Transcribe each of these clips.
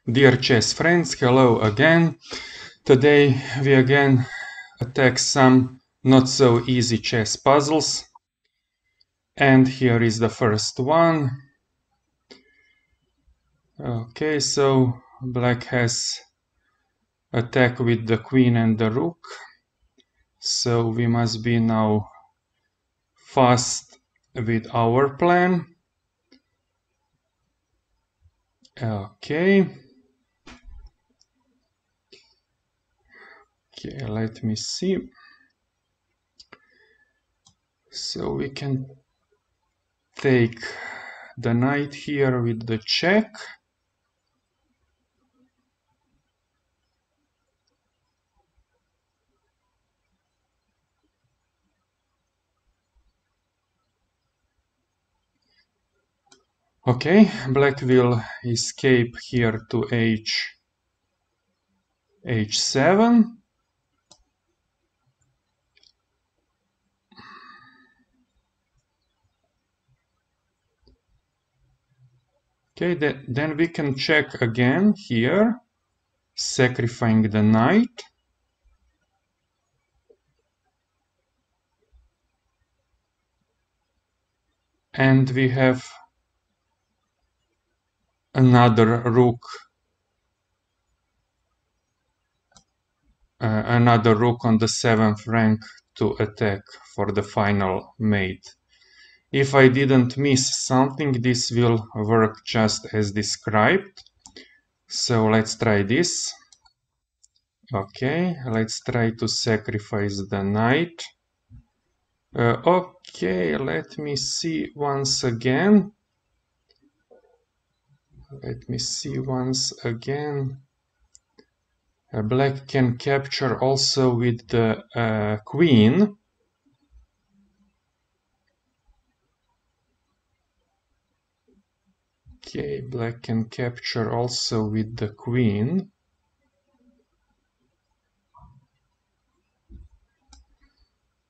Dear chess friends, hello again. Today we again attack some not so easy chess puzzles. And here is the first one. Okay, so black has attack with the queen and the rook. So we must be now fast with our plan. Okay. Okay, let me see. So we can take the knight here with the check. Okay, black will escape here to h7. Okay, then we can check again here, sacrificing the knight. And we have another rook on the 7th rank to attack for the final mate. If I didn't miss something, this will work just as described. So let's try this. Okay, let's try to sacrifice the knight. Okay, let me see once again. Black can capture also with the queen. Okay, black can capture also with the queen.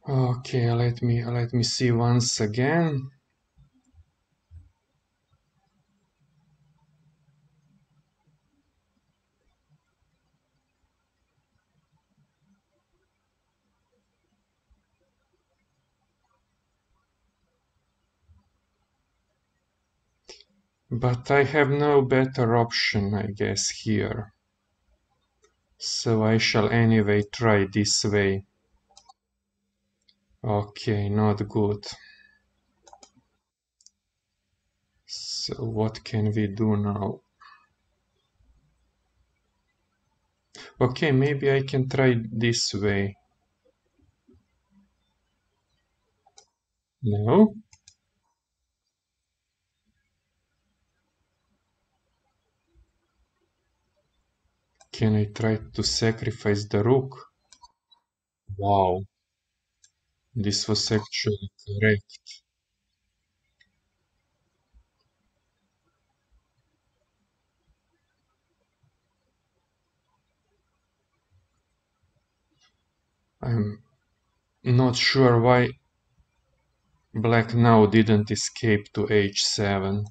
Okay, let me see once again. But I have no better option, I guess, here. So I shall anyway try this way. Okay, not good. So what can we do now? Okay, maybe I can try this way. No? Can I try to sacrifice the rook? Wow, this was actually correct. I'm not sure why black now didn't escape to h7.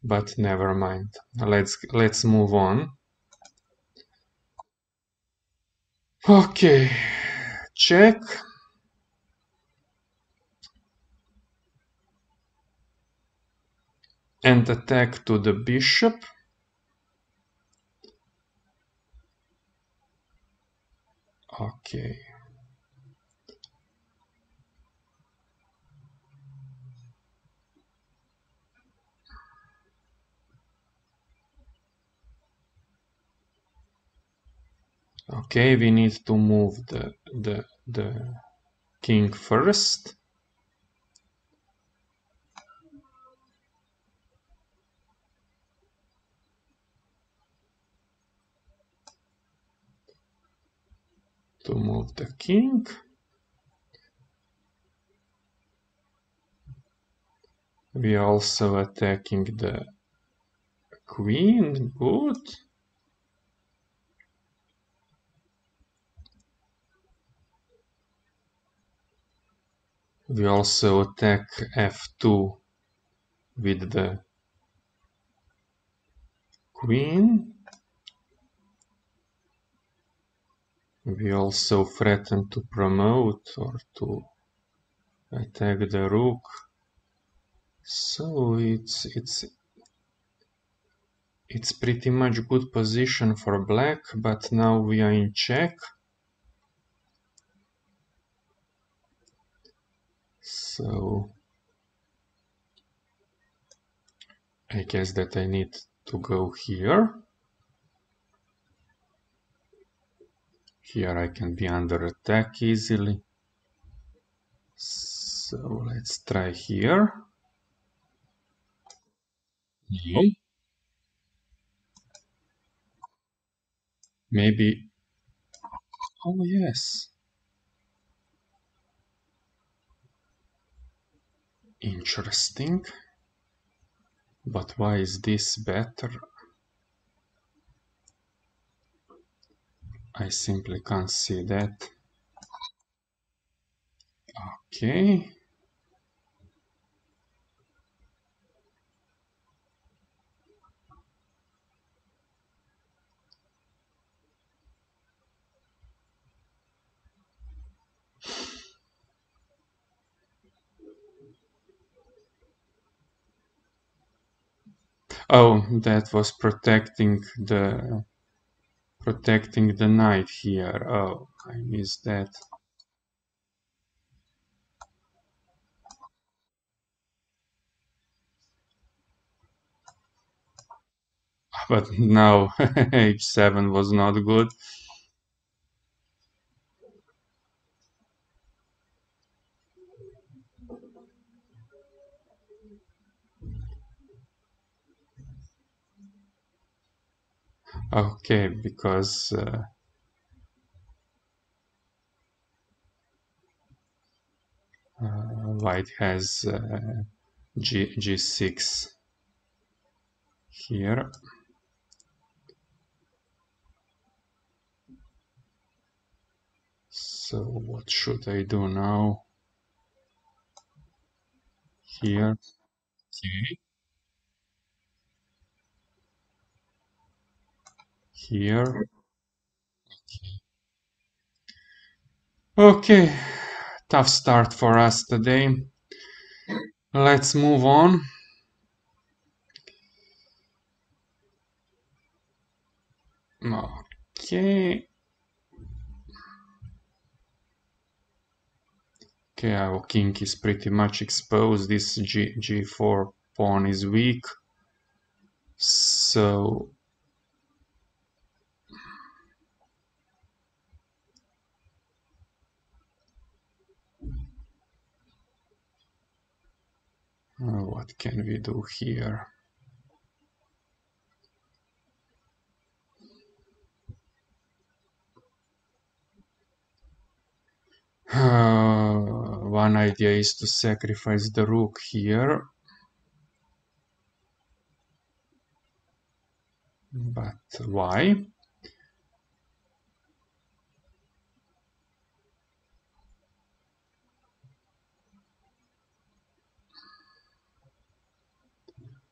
But never mind. Let's move on. Okay, check. And attack to the bishop. Okay. Okay, we need to move the king first. To move the king. We are also attacking the queen. Good. We also attack f2 with the queen. We also threaten to promote or to attack the rook. So it's pretty much good position for black, but now we are in check. So I guess that I need to go here. Here I can be under attack easily. So let's try here. No. Maybe. Oh, yes. Interesting. But why is this better? I simply can't see that. Okay. Oh, that was protecting the knight here. Oh, I missed that. But now h7 was not good. Okay, because white has g6 here. So what should I do now? Here. Okay. Here. Okay. Tough start for us today. Let's move on. Okay. Okay, our king is pretty much exposed. This g4 pawn is weak. So what can we do here? One idea is to sacrifice the rook here. But why?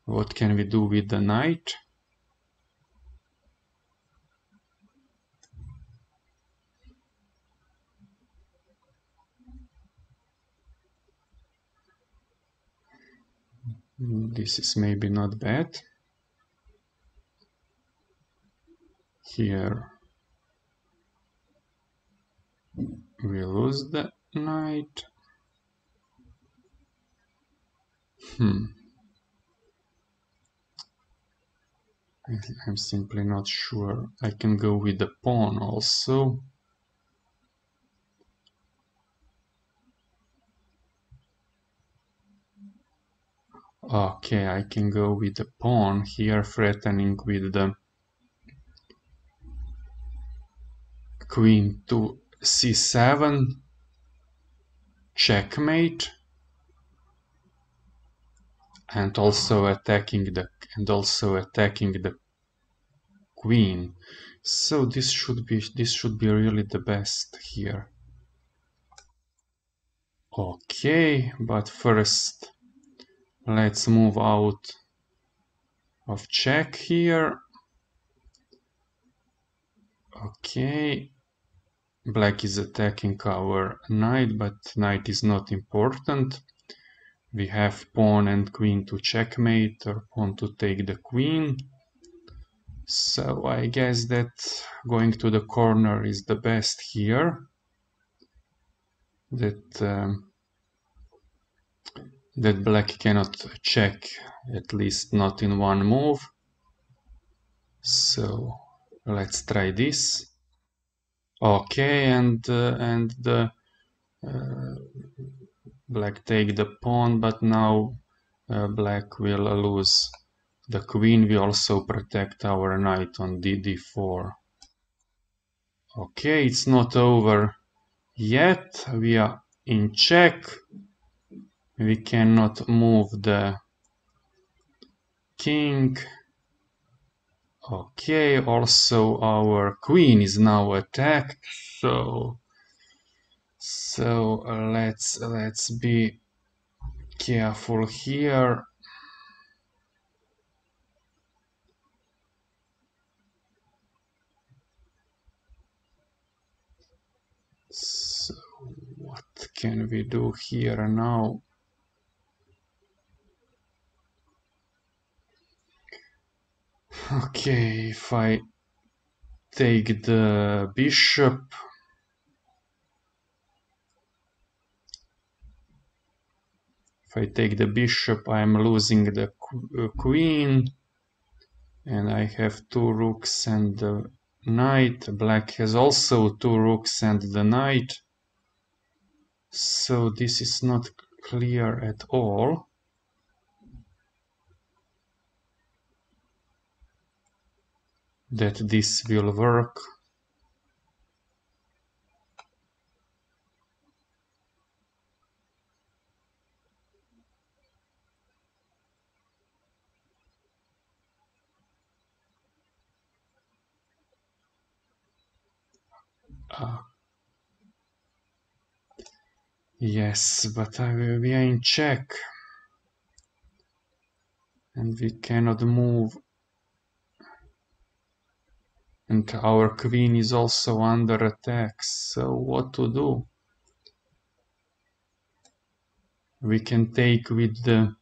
What can we do with the knight? This is maybe not bad. Here we lose the knight. I'm simply not sure. I can go with the pawn also. Okay, I can go with the pawn here, threatening with the queen to c7, checkmate, and also attacking the queen. So this should be really the best here. Okay, but first let's move out of check here. Okay, black is attacking our knight, but knight is not important. We have pawn and queen to checkmate, or pawn to take the queen. So I guess that going to the corner is the best here. That black cannot check, at least not in one move. So let's try this. Okay, and the black take the pawn, but now black will lose the queen. We also protect our knight on d4. Okay, it's not over yet. We are in check. We cannot move the king. Okay, also our queen is now attacked. So let's be careful here. So what can we do here now? Okay, if I take the bishop, I'm losing the queen, and I have two rooks and the knight. Black has also two rooks and the knight. So this is not clear at all. That this will work. Yes, but we are in check. And we cannot move. And our queen is also under attack. So what to do? We can take with the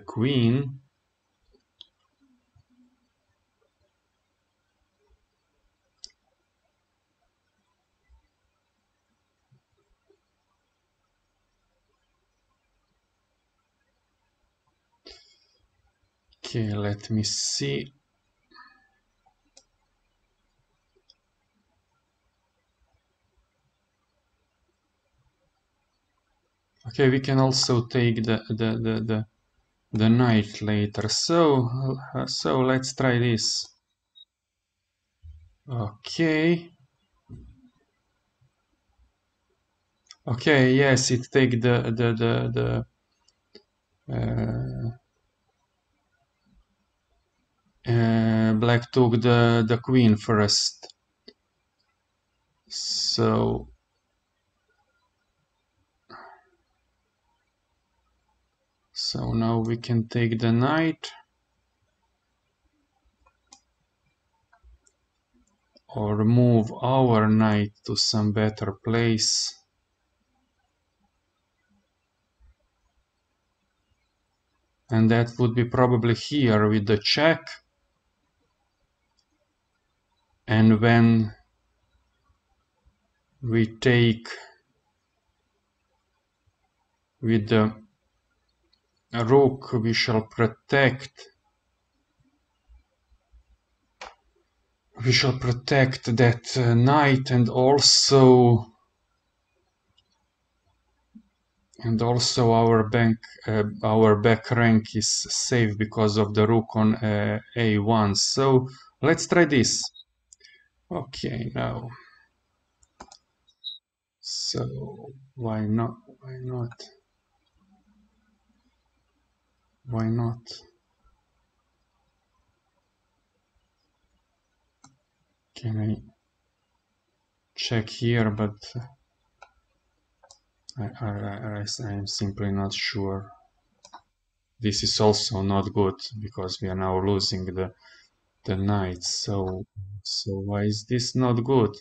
queen. Okay, let me see. Okay, we can also take the knight later. So let's try this. Okay. Okay, yes, it take black took the queen first. So now we can take the knight or move our knight to some better place. And that would be probably here with the check. And when we take with the rook, we shall protect that knight, and also our back rank is safe because of the rook on a1. So let's try this. Okay, now. So why not? Why not? Can I check here? But I'm simply not sure. This is also not good because we are now losing the knight. So why is this not good?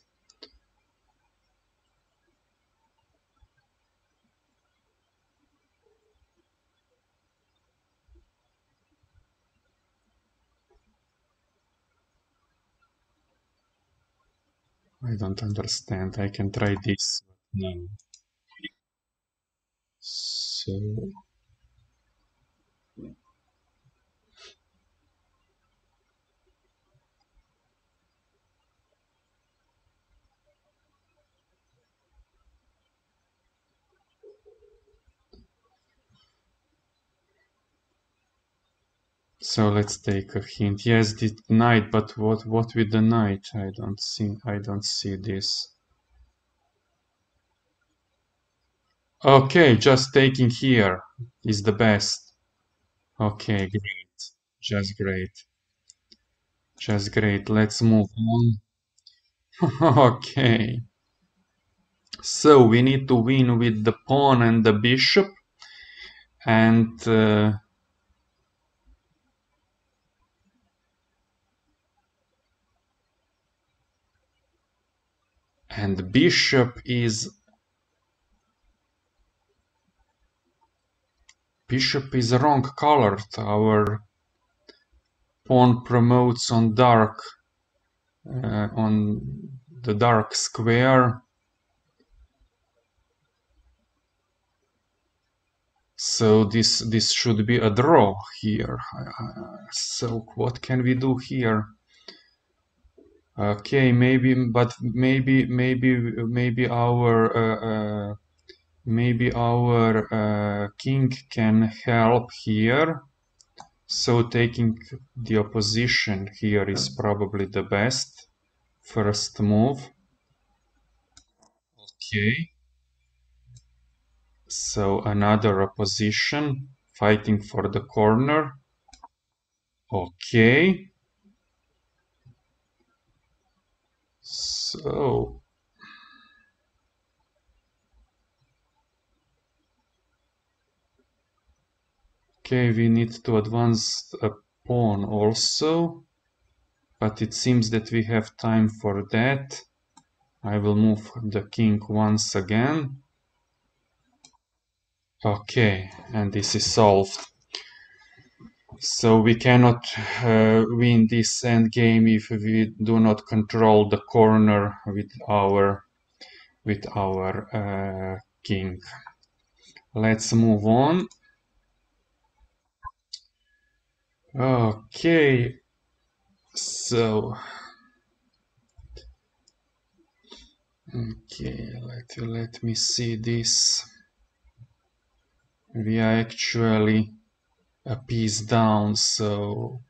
I don't understand. I can try this. No. So so let's take a hint. Yes, the knight, but what with the knight? I don't see this. Okay, just taking here is the best. Okay, great. Just great. Just great. Let's move on. Okay. So we need to win with the pawn and the bishop, and and bishop is wrong colored. Our pawn promotes on the dark square. So this should be a draw here. So what can we do here? Okay, maybe our king can help here. So taking the opposition here is probably the best first move. Okay. So another opposition fighting for the corner. Okay. So okay, we need to advance a pawn also, but it seems that we have time for that. I will move the king once again. Okay, and this is solved. So we cannot win this endgame if we do not control the corner with our king. Let's move on. Okay, so okay, let me see this. We are actually a piece down, so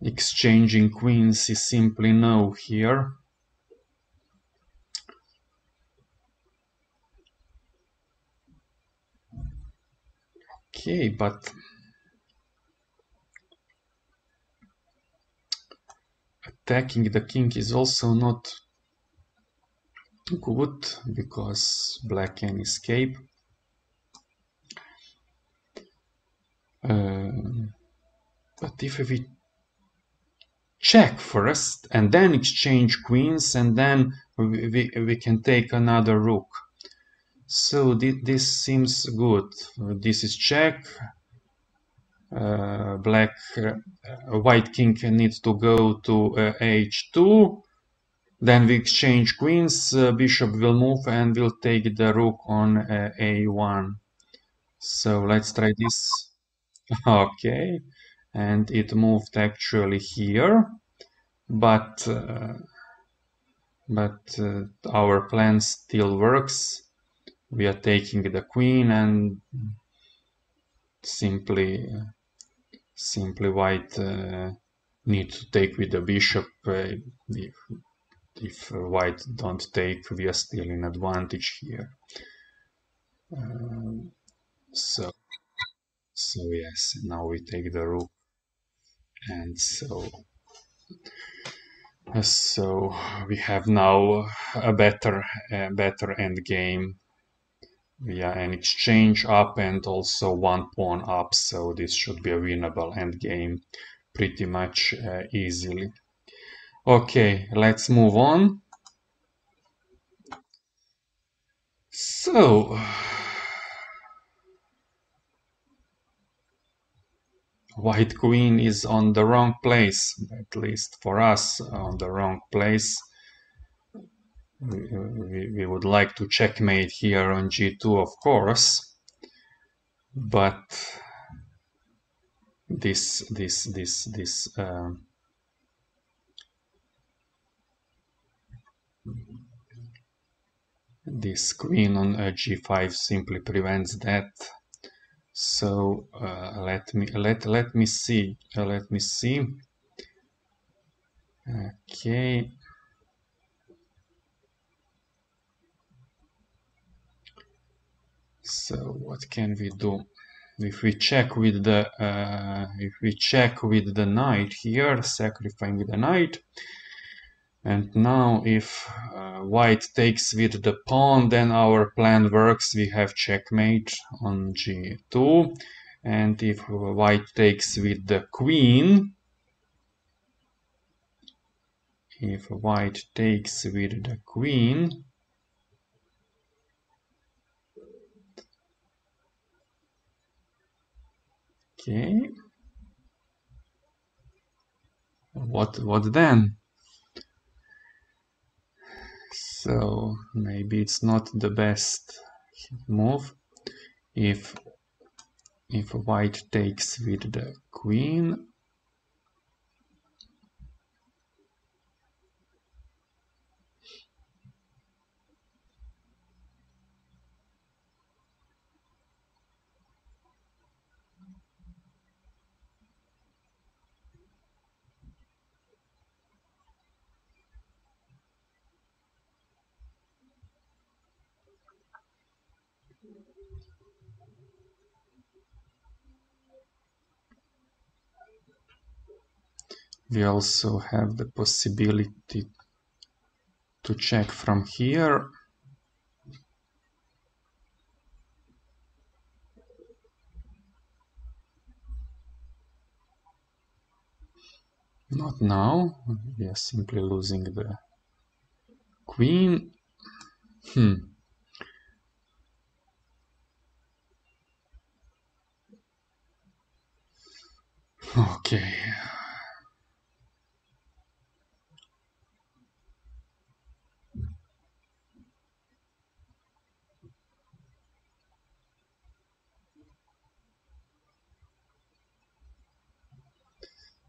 exchanging queens is simply no here. Okay, but attacking the king is also not good because black can escape. But if we check first and then exchange queens and then we can take another rook. So this seems good. This is check. White king needs to go to h2. Then we exchange queens. Bishop will move and we'll take the rook on a1. So let's try this. Okay, and it moved actually here, but our plan still works. We are taking the queen and simply white need to take with the bishop. If white don't take, we are still in advantage here. So yes, now we take the rook, and so we have now a better end game. via an exchange up and also one pawn up, so this should be a winnable endgame pretty much easily. Okay, let's move on. So, white queen is on the wrong place, at least for us, on the wrong place. We would like to checkmate here on g2, of course, but this this queen on g5 simply prevents that. So let me see. Okay. So what can we do? If we check with the knight here, sacrificing with the knight, and now if white takes with the pawn, then our plan works. We have checkmate on g2, and if white takes with the queen, okay, what then? So maybe it's not the best move. If white takes with the queen, we also have the possibility to check from here. Not now. We are simply losing the queen. Okay.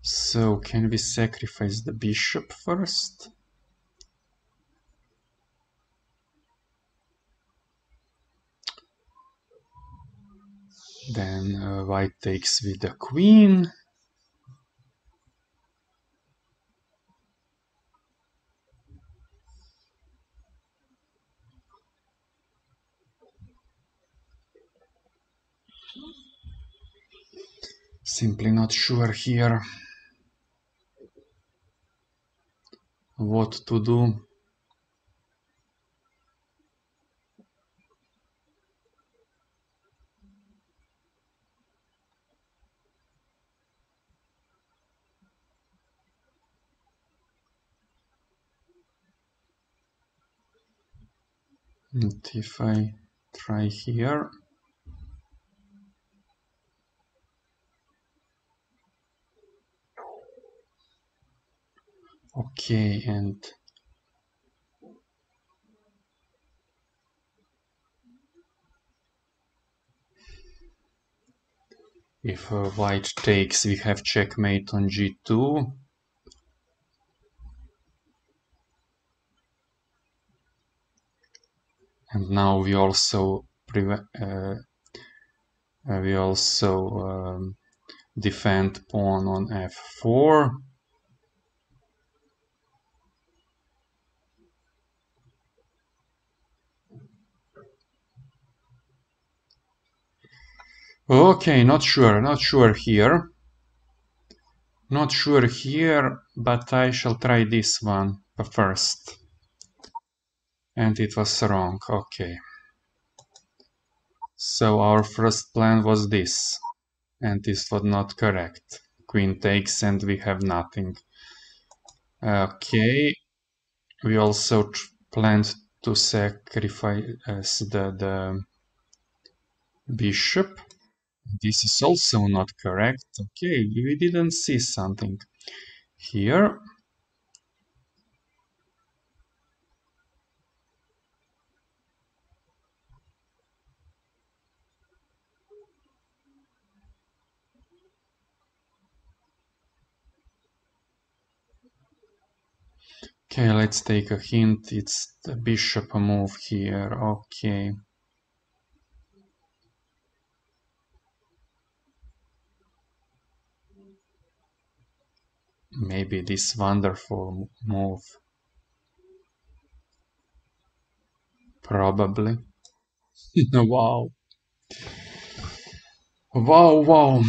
So can we sacrifice the bishop first? Then white takes with the queen. Simply not sure here what to do. And if I try here, okay, and if white takes, we have checkmate on g2. And now we also defend pawn on f4. Okay, not sure here. Not sure here, but I shall try this one first. And it was wrong, okay. So our first plan was this, and this was not correct. Queen takes and we have nothing. Okay, we also planned to sacrifice the bishop. This is also not correct. Okay, we didn't see something here. Okay, let's take a hint. It's the bishop move here. Okay. Maybe this wonderful move. Probably. Wow. Wow, wow.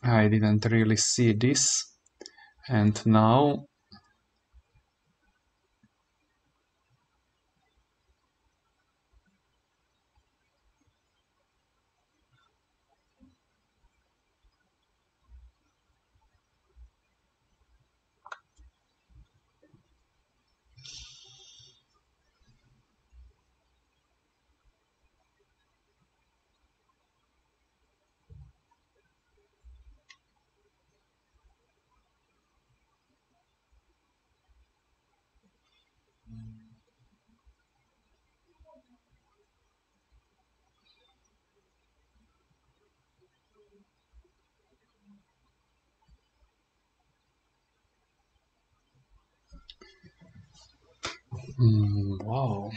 I didn't really see this. And now, wow.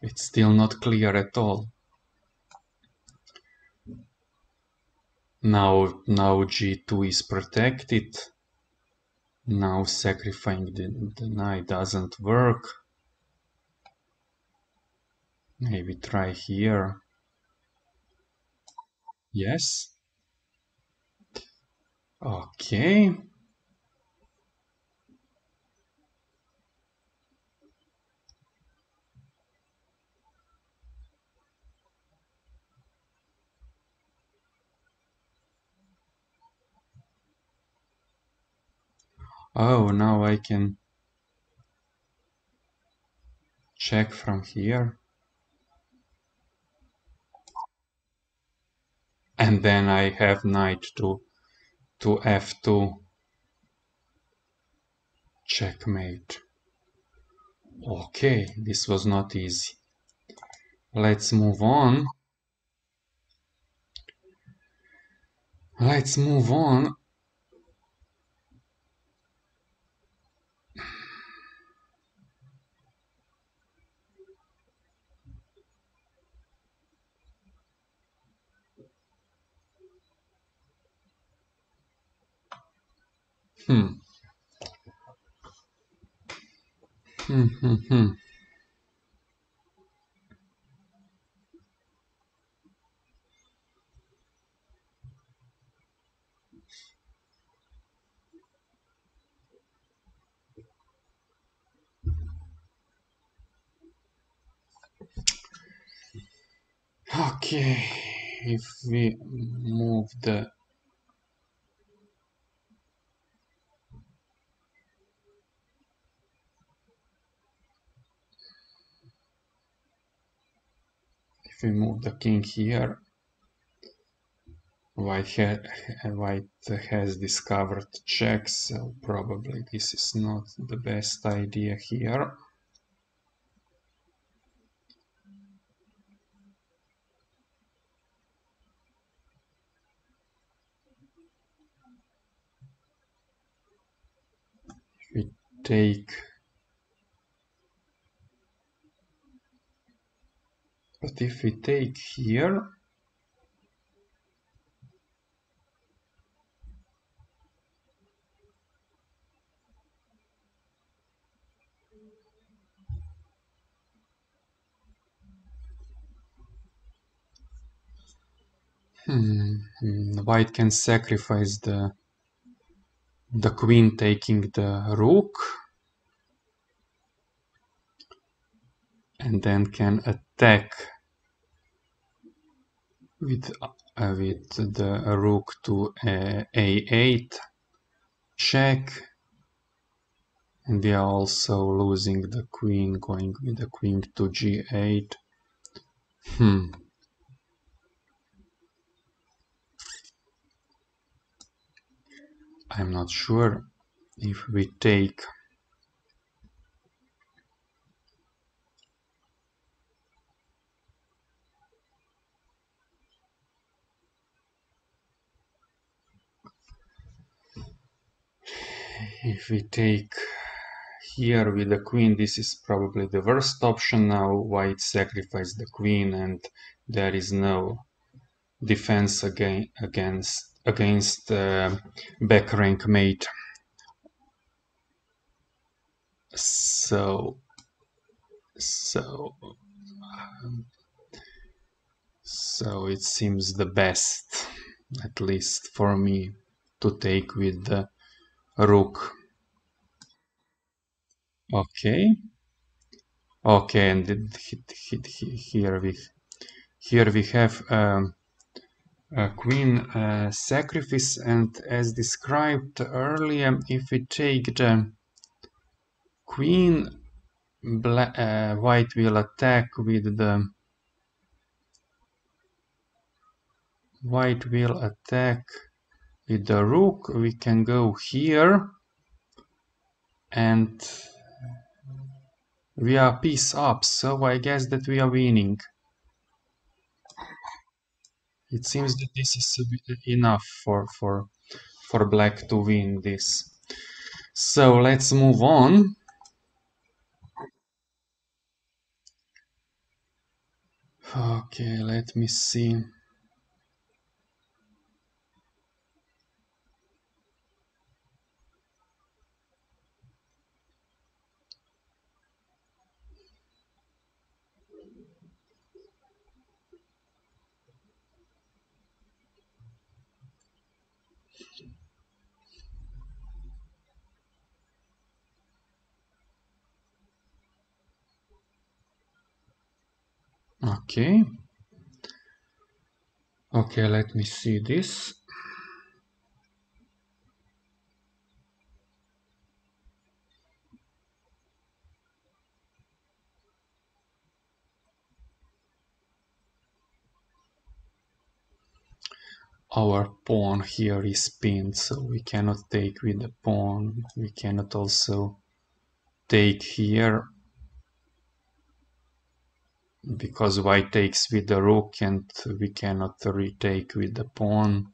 It's still not clear at all. Now g2 is protected. Now sacrificing the knight doesn't work. Maybe try here. Yes. Okay. Oh, now I can check from here. And then I have knight to f2. Checkmate. Okay, this was not easy. Let's move on. Let's move on. Hmm. Hmm, hmm, hmm. Okay, if we move the king here, white has discovered checks, so probably this is not the best idea here. We take, but if we take here, white can sacrifice the queen taking the rook, and then can attack with the rook to a8 check, and we are also losing the queen, going with the queen to g8. I'm not sure if we take here with the queen. This is probably the worst option. Now white sacrificed the queen and there is no defense against back rank mate. So it seems the best, at least for me, to take with the rook. Okay, and here we have a queen sacrifice, and as described earlier, if we take the queen, white will attack with the rook. We can go here and we are piece up, so I guess that we are winning. It seems that this is enough for black to win this. So let's move on. Okay, let me see. Okay. Okay, let me see this. Our pawn here is pinned, so we cannot take with the pawn. We cannot also take here because white takes with the rook and we cannot retake with the pawn.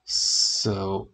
So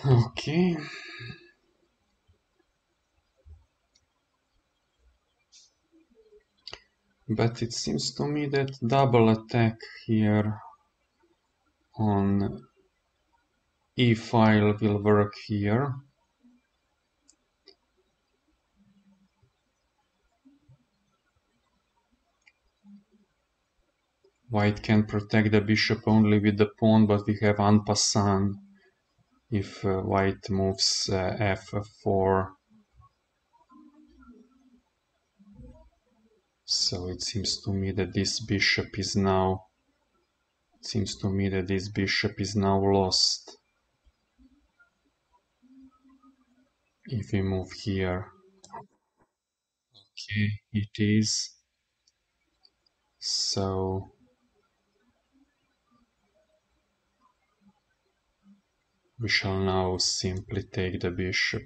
okay. But it seems to me that double attack here on e-file will work here. White can protect the bishop only with the pawn, but we have en passant if white moves f4. So it seems to me that this bishop is now lost. If we move here, okay, it is. So we shall now simply take the bishop.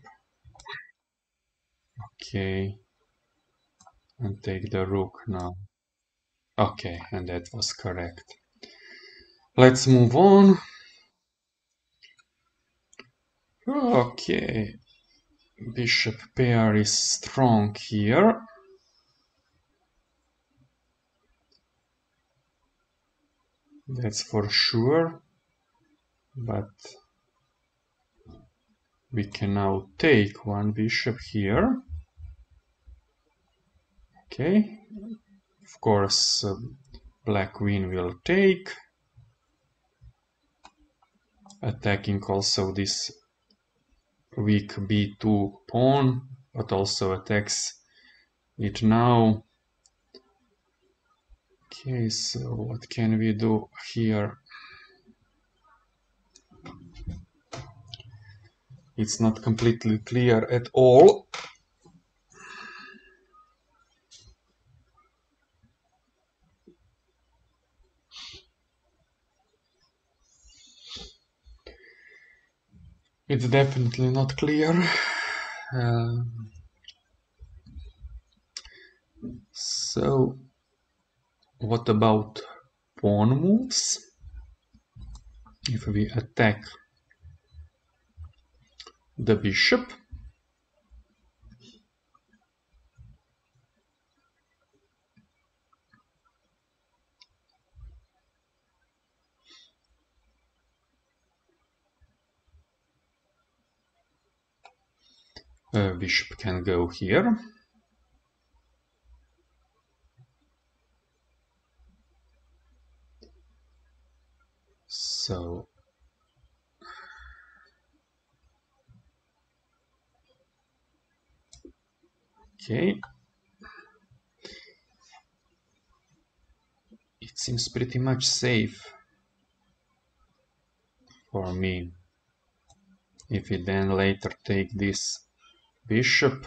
Okay, and take the rook now. Okay, and that was correct. Let's move on. Okay. bishop pair is strong here. That's for sure. But we can now take one bishop here. Okay. Of course, black queen will take. Attacking also this weak b2 pawn, but also attacks it now. Okay, so what can we do here? It's not completely clear at all. It's definitely not clear. So, what about pawn moves? If we attack the bishop, bishop can go here. So, okay. It seems pretty much safe for me. If we then later take this bishop,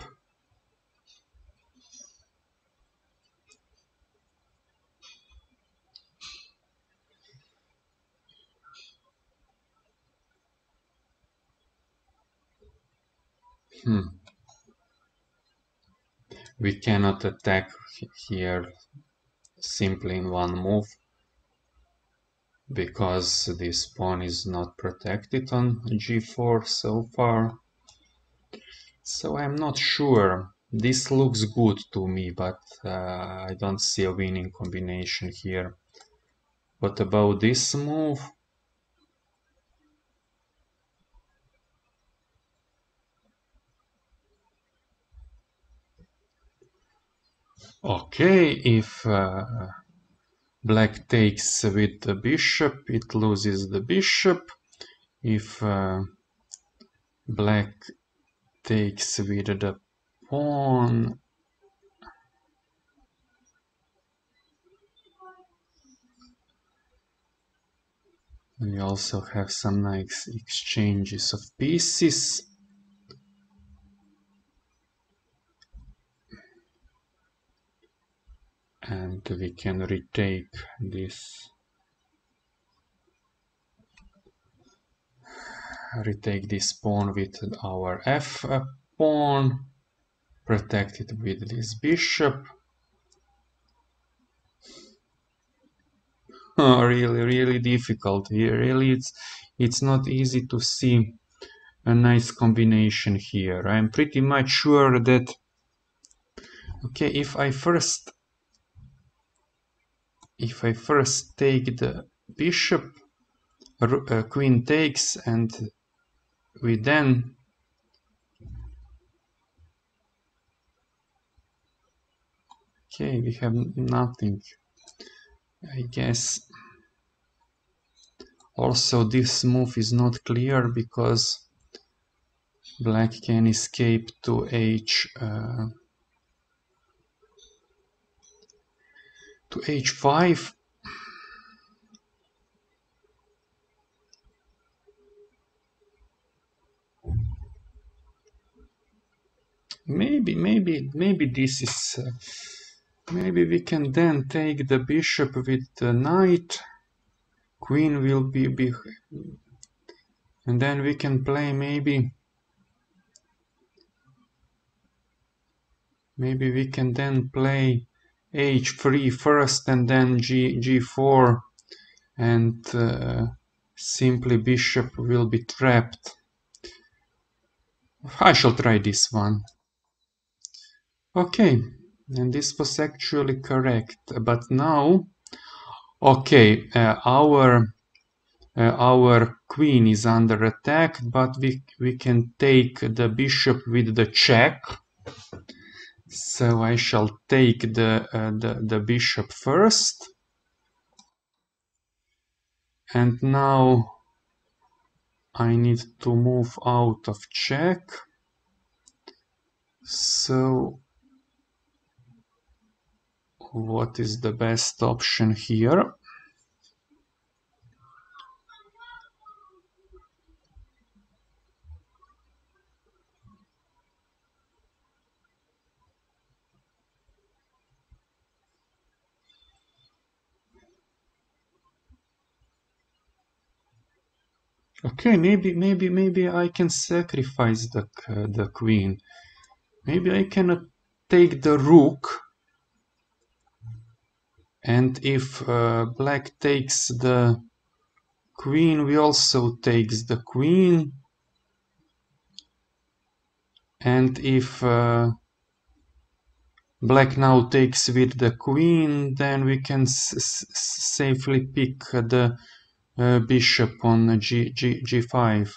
we cannot attack here simply in one move, because this pawn is not protected on g4 so far. So I'm not sure. This looks good to me, but I don't see a winning combination here. What about this move? Okay, if black takes with the bishop, it loses the bishop. If black takes with the pawn, we also have some nice exchanges of pieces. And we can retake this pawn with our f pawn, protected with this bishop. Oh, really difficult here. Really, it's not easy to see a nice combination here. I'm pretty much sure that, okay, if I first take the bishop, queen takes, and we then okay, we have nothing. I guess also this move is not clear because black can escape to h5. Maybe this is maybe we can then take the bishop with the knight. Queen will be and then we can play maybe we can then play h3 first and then g4, and simply bishop will be trapped. I shall try this one. Okay, and this was actually correct. But now, okay, our queen is under attack, but we can take the bishop with the check. So I shall take the bishop first, and now I need to move out of check. So what is the best option here? Okay, maybe I can sacrifice the queen. Maybe I cannot take the rook, and if black takes the queen, we also takes the queen. And if black now takes with the queen, then we can safely pick the bishop on g5.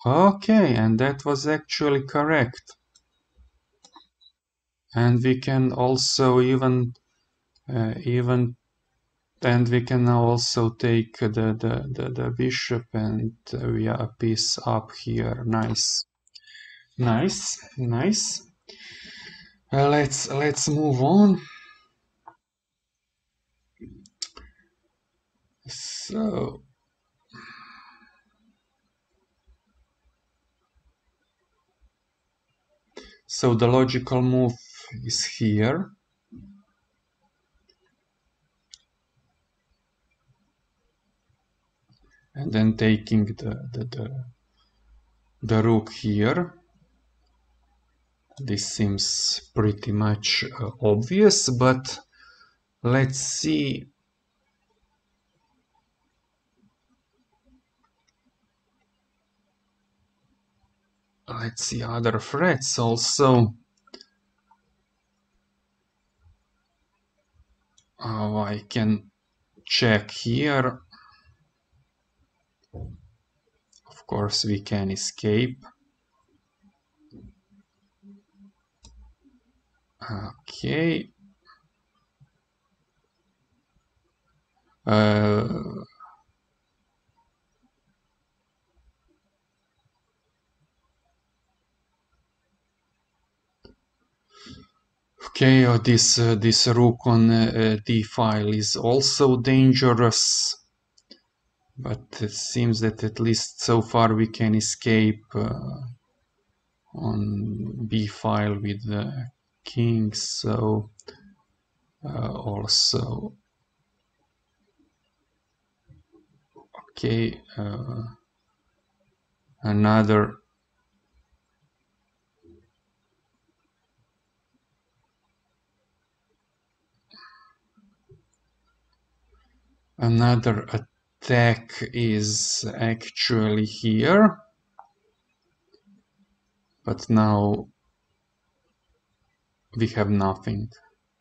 Okay, and that was actually correct. And we can also even and we can now also take the bishop, and we are a piece up here. Nice, nice, nice. Let's move on. So the logical move is here. And then taking the rook here. This seems pretty much obvious, but let's see. Let's see other threats also. Oh, I can check here. Of course, we can escape. Okay. Okay, this rook on d file is also dangerous, but it seems that at least so far we can escape on b file with the king. So also okay, another attack is actually here, but now we have nothing.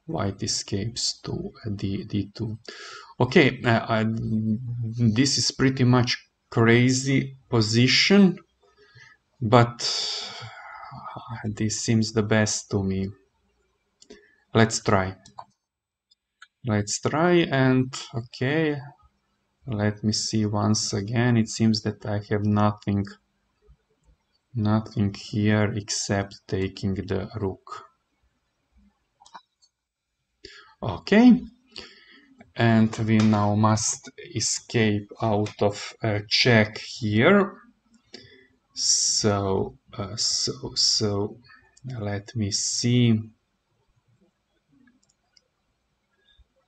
White escapes to d2. Okay, this is pretty much crazy position, but this seems the best to me. Let's try. Let's try, and okay, let me see once again. It seems that I have nothing here except taking the rook. Okay, and we now must escape out of check here. So let me see.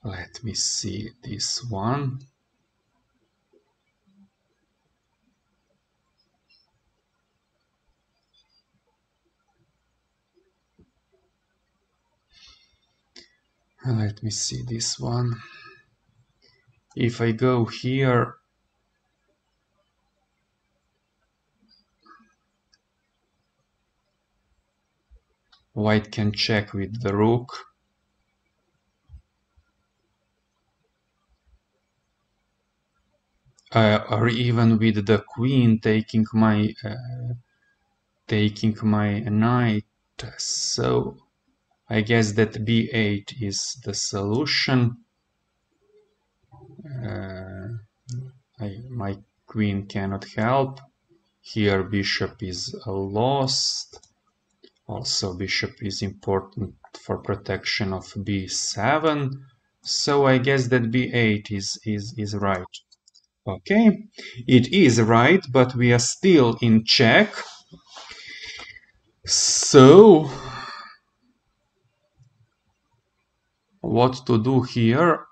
Let me see this one. Let me see this one. If I go here, White can check with the rook. Or even with the queen taking my knight. So I guess that b8 is the solution. My queen cannot help. Here bishop is lost. Also bishop is important for protection of b7. So I guess that b8 is right. Okay, it is right, but we are still in check. So what to do here?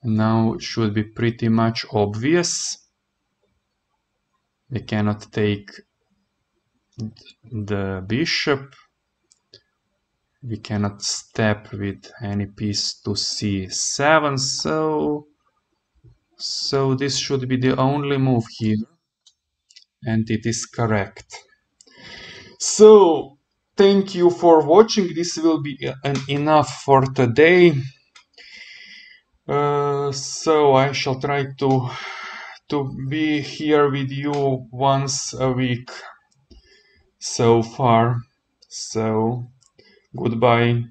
Now it should be pretty much obvious. We cannot take the bishop. We cannot step with any piece to c7, so this should be the only move here, and it is correct. So thank you for watching. This will be enough for today. So I shall try to be here with you once a week so far. So goodbye.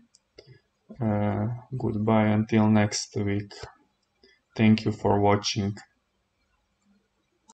Goodbye until next week. Thank you for watching.